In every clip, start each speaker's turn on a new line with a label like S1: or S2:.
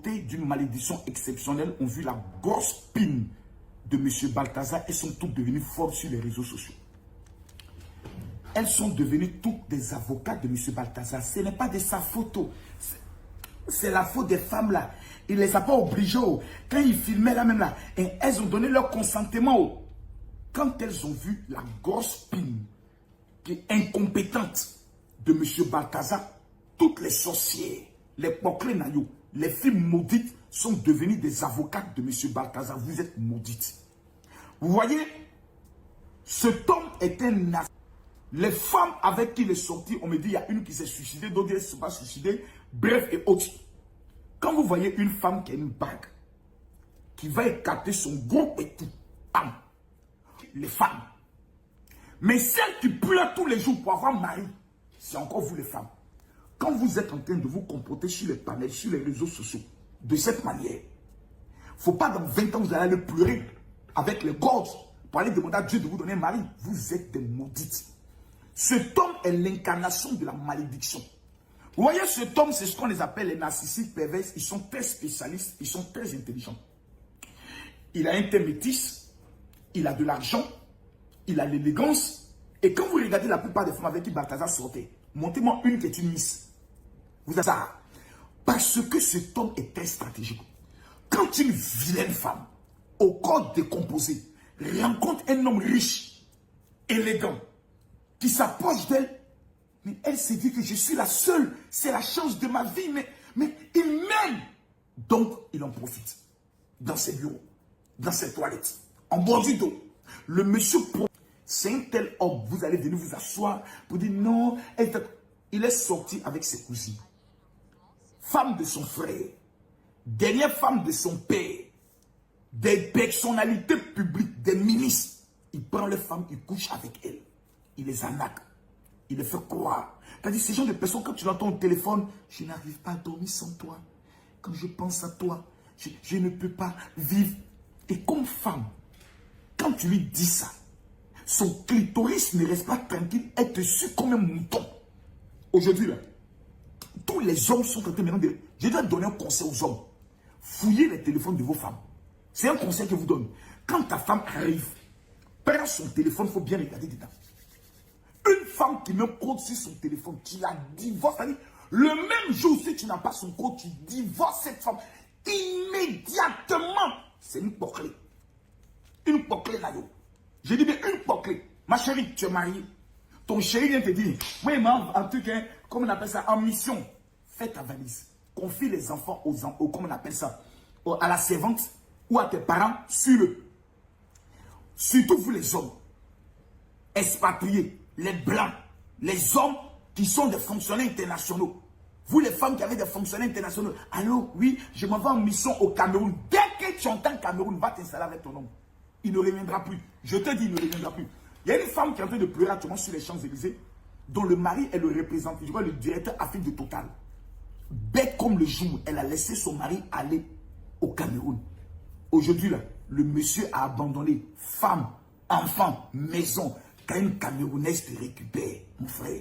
S1: portée d'une malédiction exceptionnelle ont vu la grosse spine de M. Balthazar et sont toutes devenues fortes sur les réseaux sociaux. Elles sont devenues toutes des avocats de M. Balthazar. Ce n'est pas de sa photo. C'est la faute des femmes là. Il ne les a pas obligées. Quand ils filmaient là même là, et elles ont donné leur consentement. Quand elles ont vu la grosse spine qui est incompétente de M. Balthazar, toutes les sorcières, les poclés naïos, les filles maudites sont devenues des avocates de M. Balthazar. Vous êtes maudites. Vous voyez, cet homme est un assassin. Les femmes avec qui il est sorti, on me dit il y a une qui s'est suicidée, d'autres qui ne s'est pas suicidée, bref et autres. Quand vous voyez une femme qui a une bague, qui va écarter son gros époux, les femmes. Mais celles qui pleurent tous les jours pour avoir mari, c'est encore vous les femmes. Quand vous êtes en train de vous comporter sur les panels, sur les réseaux sociaux, de cette manière, il ne faut pas dans 20 ans vous allez aller pleurer avec les gorges pour aller demander à Dieu de vous donner un mari. Vous êtes des maudites. Cet homme est l'incarnation de la malédiction. Vous voyez, cet homme, c'est ce qu'on les appelle les narcissiques pervers. Ils sont très spécialistes, ils sont très intelligents. Il a un teint métis, il a de l'argent, il a l'élégance. Et quand vous regardez la plupart des femmes avec qui Balthazar sortait, montez-moi une qui est une miss. Vous avez ça. Parce que cet homme est très stratégique. Quand une vilaine femme, au corps décomposé, rencontre un homme riche, élégant, qui s'approche d'elle, mais elle se dit que je suis la seule, c'est la chance de ma vie, mais il m'aime. Donc, il en profite. Dans ses bureaux, dans ses toilettes, en bord du dos. Le monsieur, c'est un tel homme, vous allez venir vous asseoir pour dire non, il est sorti avec ses cousines. Femme de son frère, dernière femme de son père, des personnalités publiques, des ministres. Il prend les femmes, il couche avec elles. Il les arnaque. Il les fait croire. C'est-à-dire, ces gens de personnes, quand tu l'entends au téléphone, je n'arrive pas à dormir sans toi. Quand je pense à toi, je ne peux pas vivre. Et comme femme, quand tu lui dis ça, son clitoris ne reste pas tranquille, elle te suit comme un mouton. Aujourd'hui, là, tous les hommes sont en train de... Je dois donner un conseil aux hommes. Fouillez les téléphones de vos femmes. C'est un conseil que je vous donne. Quand ta femme arrive, prends son téléphone, il faut bien regarder dedans. Une femme qui me compte sur son téléphone, qui la divorce, le même jour, si tu n'as pas son compte, tu divorces cette femme. Immédiatement, c'est une poclée. Une poclée là. Je dis bien une poclée. Ma chérie, tu es mariée. Ton chéri vient te dire, moi, il m'a un truc, hein, comme on appelle ça, en mission. Fais ta valise. Confie les enfants aux comme on appelle ça, à la servante ou à tes parents, suis-le. Surtout vous les hommes, expatriés, les blancs, les hommes qui sont des fonctionnaires internationaux. Vous les femmes qui avez des fonctionnaires internationaux. Allô, oui, je m'en vais en mission au Cameroun. Dès que tu entends Cameroun, va t'installer avec ton homme. Il ne reviendra plus. Je te dis, il ne reviendra plus. Il y a une femme qui est en train de pleurer actuellement sur les Champs-Élysées, dont le mari est le représentant, je vois le directeur Afrique de Total. Bête comme le jour, elle a laissé son mari aller au Cameroun. Aujourd'hui, là, le monsieur a abandonné femme, enfant, maison. Quand une Camerounaise te récupère, mon frère,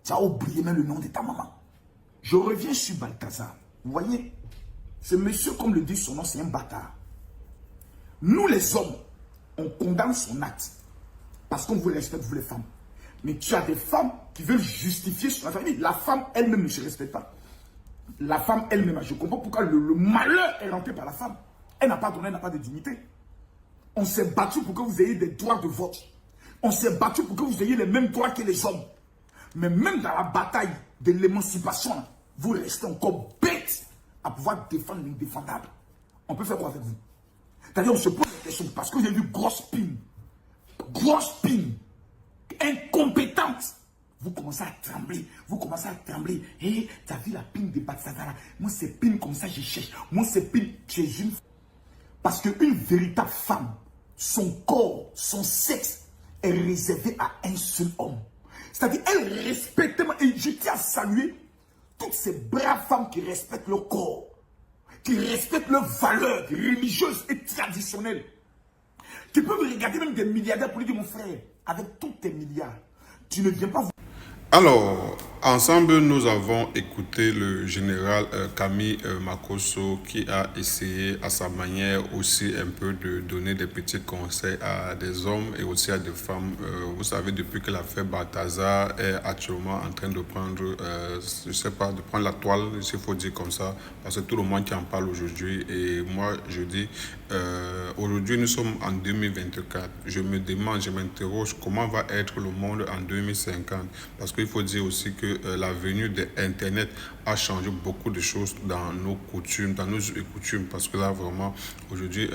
S1: tu as oublié même le nom de ta maman. Je reviens sur Balthazar. Vous voyez, ce monsieur, comme le dit son nom, c'est un bâtard. Nous, les hommes, on condamne son acte parce qu'on vous respecte, vous les femmes. Mais tu as des femmes qui veulent justifier sur la famille. La femme elle-même ne se respecte pas. La femme elle-même, je comprends pourquoi le malheur est rentré par la femme. Elle n'a pas donné, elle n'a pas de dignité. On s'est battu pour que vous ayez des droits de vote. On s'est battu pour que vous ayez les mêmes droits que les hommes. Mais même dans la bataille de l'émancipation, vous restez encore bêtes à pouvoir défendre l'indéfendable. On peut faire quoi avec vous? C'est-à-dire, on se pose des questions parce que vous avez vu grosse pine, incompétente. Vous commencez à trembler, Et tu as vu la pine de Balthazar? Moi, c'est pine comme ça, je cherche. Moi, c'est pine chez une femme. Parce qu'une véritable femme, son corps, son sexe est réservé à un seul homme. C'est-à-dire, elle respecte, et je tiens à saluer toutes ces braves femmes qui respectent leur corps, qui respectent leurs valeurs religieuses et traditionnelles, qui peuvent regarder même des milliardaires pour lui dire, mon frère, avec tous tes milliards, tu ne viens pas...
S2: Alors, Ensemble, nous avons écouté le général Camille Makosso qui a essayé à sa manière aussi un peu de donner des petits conseils à des hommes et aussi à des femmes. Vous savez, depuis que l'affaire Balthazar est actuellement en train de prendre, je sais pas, de prendre la toile, s'il faut dire comme ça, parce que tout le monde qui en parle aujourd'hui. Et moi, je dis, aujourd'hui, nous sommes en 2024. Je me demande, je m'interroge comment va être le monde en 2050. Parce qu'il faut dire aussi que la venue de Internet a changé beaucoup de choses dans nos coutumes, dans nos us et coutumes. Parce que là, vraiment, aujourd'hui,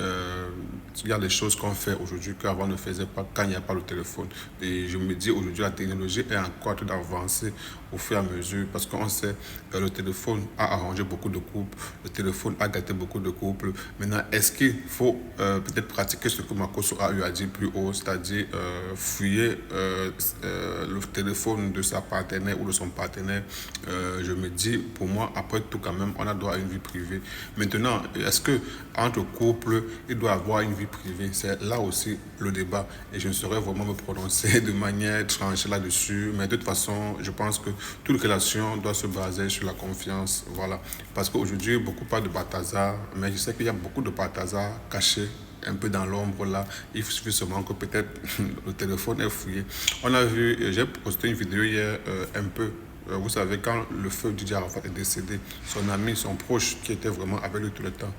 S2: il y a des choses qu'on fait aujourd'hui qu'avant ne faisait pas quand il n'y a pas le téléphone. Et je me dis, aujourd'hui, la technologie est encore en train d'avancer au fur et à mesure. Parce qu'on sait que le téléphone a arrangé beaucoup de couples, le téléphone a gâté beaucoup de couples. Maintenant, est-ce qu'il faut peut-être pratiquer ce que Makosso a eu à dire plus haut, c'est-à-dire fouiller le téléphone de sa partenaire ou de son partenaire? Je me dis, pour moi, après tout, quand même, on a droit à une vie privée. Maintenant, est-ce que entre couples, il doit avoir une vie privée? C'est là aussi le débat. Et je ne saurais vraiment me prononcer de manière tranchée là-dessus. Mais de toute façon, je pense que toute relation doit se baser sur la confiance. Voilà. Parce qu'aujourd'hui, beaucoup parlent de Balthazar, mais je sais qu'il y a beaucoup de Balthazar cachés un peu dans l'ombre là. Il suffit seulement que peut-être le téléphone est fouillé. On a vu, j'ai posté une vidéo hier un peu. Vous savez, quand le feu du Arafat est décédé, son ami, son proche, qui était vraiment avec lui tout le temps,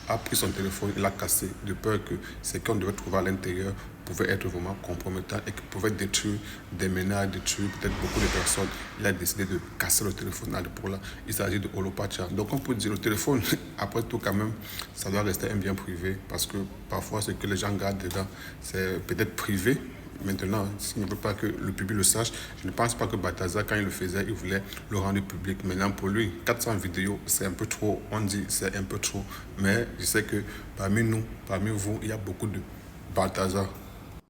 S2: a pris son téléphone, il l'a cassé, de peur que ce qu'on devait trouver à l'intérieur pouvait être vraiment compromettant et qui pouvait détruire des ménages, détruire peut-être beaucoup de personnes. Il a décidé de casser le téléphone pour là. Il s'agit de Holopacha. Donc on peut dire le téléphone, après tout quand même, ça doit rester un bien privé parce que parfois ce que les gens gardent dedans, c'est peut-être privé. Maintenant, s'il ne veut pas que le public le sache, je ne pense pas que Balthazar, quand il le faisait, il voulait le rendre public. Maintenant, pour lui, 400 vidéos, c'est un peu trop. On dit c'est un peu trop. Mais je sais que parmi nous, parmi vous, il y a beaucoup de Balthazar.